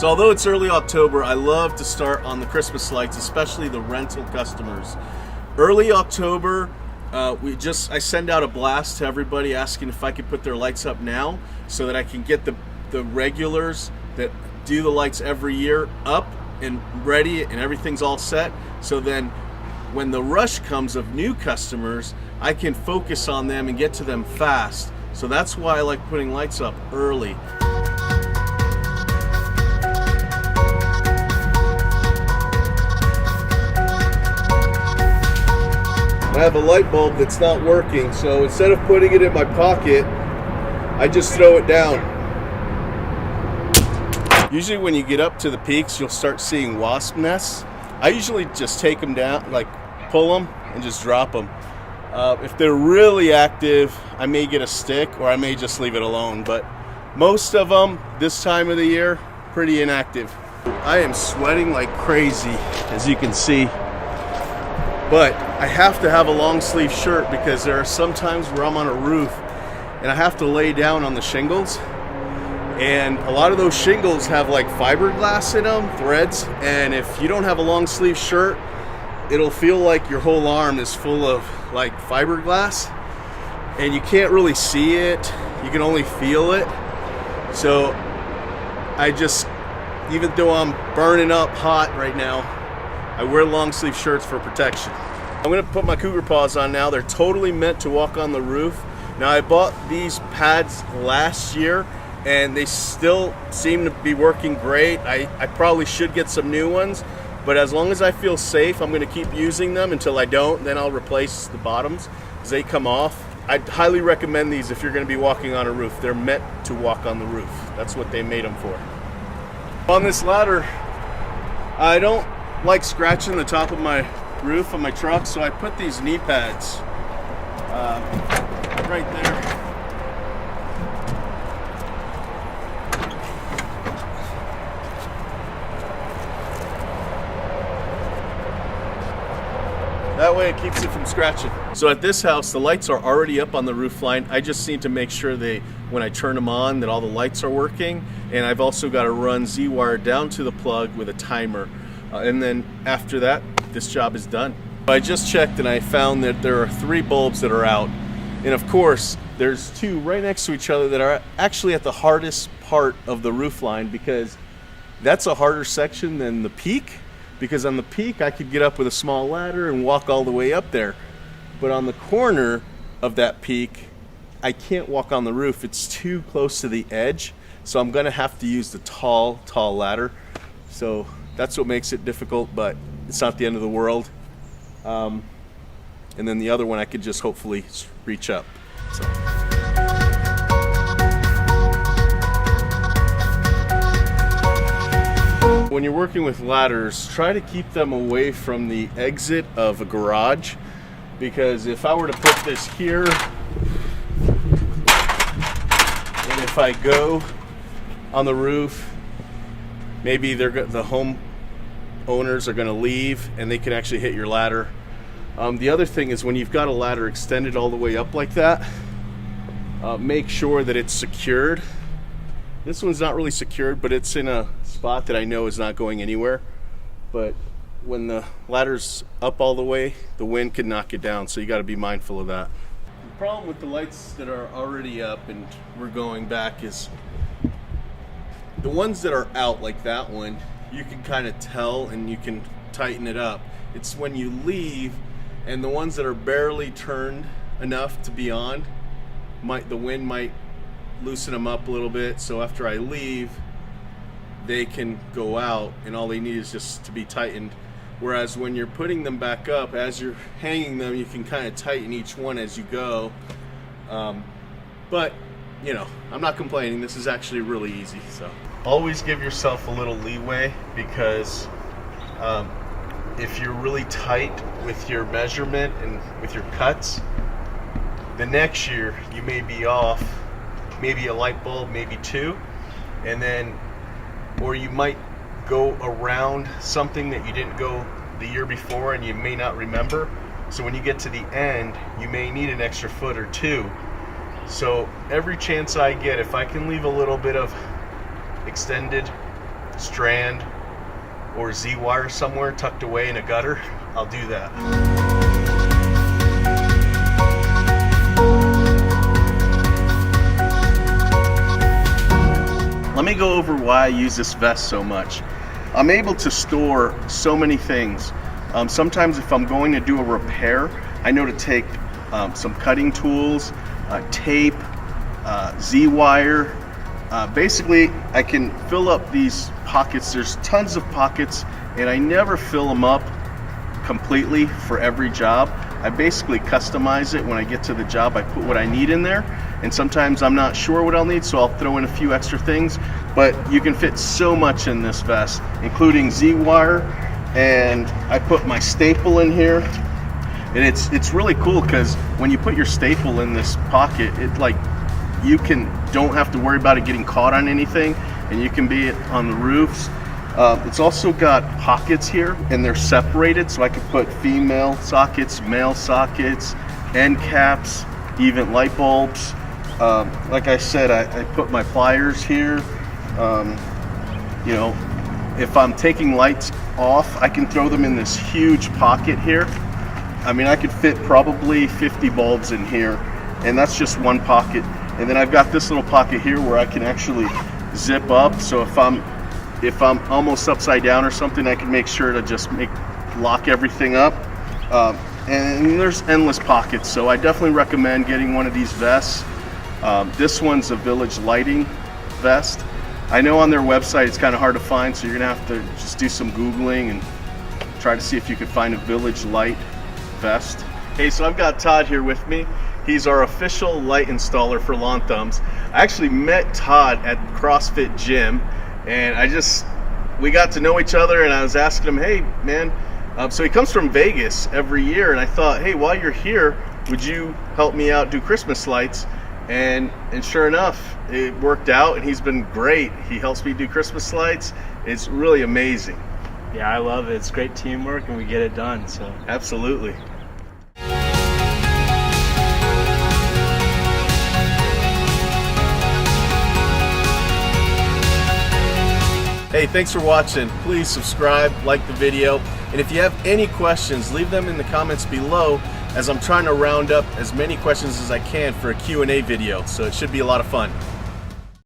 So although it's early October, I love to start on the Christmas lights, especially the rental customers. Early October, I send out a blast to everybody asking if I could put their lights up now so that I can get the regulars that do the lights every year up and ready and everything's all set. So then when the rush comes of new customers, I can focus on them and get to them fast. So that's why I like putting lights up early. I have a light bulb that's not working, so instead of putting it in my pocket, I just throw it down. Usually when you get up to the peaks, you'll start seeing wasp nests. I usually just take them down, like pull them and just drop them. If they're really active, I may get a stick or I may just leave it alone, but most of them this time of the year, pretty inactive. I am sweating like crazy, as you can see. But I have to have a long sleeve shirt because there are some times where I'm on a roof and I have to lay down on the shingles. And a lot of those shingles have like fiberglass in them, threads. And if you don't have a long sleeve shirt, it'll feel like your whole arm is full of like fiberglass. And you can't really see it. You can only feel it. So I just, even though I'm burning up hot right now, I wear long sleeve shirts for protection. I'm gonna put my cougar paws on now. They're totally meant to walk on the roof. Now I bought these pads last year and they still seem to be working great. I probably should get some new ones, but as long as I feel safe, I'm gonna keep using them until I don't, then I'll replace the bottoms as they come off. I'd highly recommend these if you're gonna be walking on a roof. They're meant to walk on the roof. That's what they made them for. On this ladder, I don't like scratching the top of my roof on my truck, so I put these knee pads right there. That way it keeps it from scratching. So at this house, the lights are already up on the roof line. I just need to make sure when I turn them on, that all the lights are working. And I've also got to run Z-wire down to the plug with a timer. And then after that, this job is done. I just checked and I found that there are 3 bulbs that are out. And of course, there's 2 right next to each other that are actually at the hardest part of the roof line, because that's a harder section than the peak. Because on the peak, I could get up with a small ladder and walk all the way up there. But on the corner of that peak, I can't walk on the roof. It's too close to the edge. So I'm gonna have to use the tall ladder. So that's what makes it difficult, but it's not the end of the world. And then the other one I could just hopefully reach up. So. When you're working with ladders, try to keep them away from the exit of a garage, because if I were to put this here, and if I go on the roof, maybe the home owners are going to leave and they can actually hit your ladder. The other thing is, when you've got a ladder extended all the way up like that, make sure that it's secured. This one's not really secured, but it's in a spot that I know is not going anywhere. But when the ladder's up all the way, the wind could knock it down, so you got to be mindful of that. The problem with the lights that are already up and we're going back is the ones that are out, like that one, you can kind of tell and you can tighten it up. It's when you leave and the ones that are barely turned enough to be on, the wind might loosen them up a little bit. So after I leave, they can go out and all they need is just to be tightened. Whereas when you're putting them back up, as you're hanging them, you can kind of tighten each one as you go. But you know, I'm not complaining. This is actually really easy. So always give yourself a little leeway, because if you're really tight with your measurement and with your cuts, the next year you may be off maybe a light bulb, maybe 2, and then, or you might go around something that you didn't go the year before and you may not remember. So when you get to the end, you may need an extra foot or 2. So every chance I get, if I can leave a little bit of extended strand or Z-wire somewhere tucked away in a gutter, I'll do that. Let me go over why I use this vest so much. I'm able to store so many things. Sometimes if I'm going to do a repair, I know to take some cutting tools, tape, Z-wire. Basically, I can fill up these pockets. There's tons of pockets, and I never fill them up completely for every job. I basically customize it when I get to the job. I put what I need in there, and sometimes I'm not sure what I'll need, so I'll throw in a few extra things. But you can fit so much in this vest, including Z-wire, and I put my staple in here. And it's really cool because when you put your staple in this pocket, it like you don't have to worry about it getting caught on anything, and you can be on the roofs. It's also got pockets here, and they're separated, so I could put female sockets, male sockets, end caps, even light bulbs. Like I said, I put my pliers here. You know, if I'm taking lights off, I can throw them in this huge pocket here. I mean, I could fit probably 50 bulbs in here, and that's just one pocket. And then I've got this little pocket here where I can actually zip up, so if I'm almost upside down or something, I can make sure to just lock everything up. And there's endless pockets, so I definitely recommend getting one of these vests. This one's a Village Lighting vest. I know on their website it's kind of hard to find, so you're gonna have to just do some Googling and try to see if you could find a Village Light vest. Hey, so I've got Todd here with me. He's our official light installer for Lawn Thumbs. I actually met Todd at CrossFit Gym, and we got to know each other, and I was asking him, hey man, so he comes from Vegas every year, and I thought, hey, while you're here, would you help me out do Christmas lights? And sure enough, it worked out, and he's been great. He helps me do Christmas lights. It's really amazing. Yeah, I love it. It's great teamwork, and we get it done. So absolutely. Hey, thanks for watching. Please subscribe, like the video, and if you have any questions, leave them in the comments below, as I'm trying to round up as many questions as I can for a Q&A video, so it should be a lot of fun.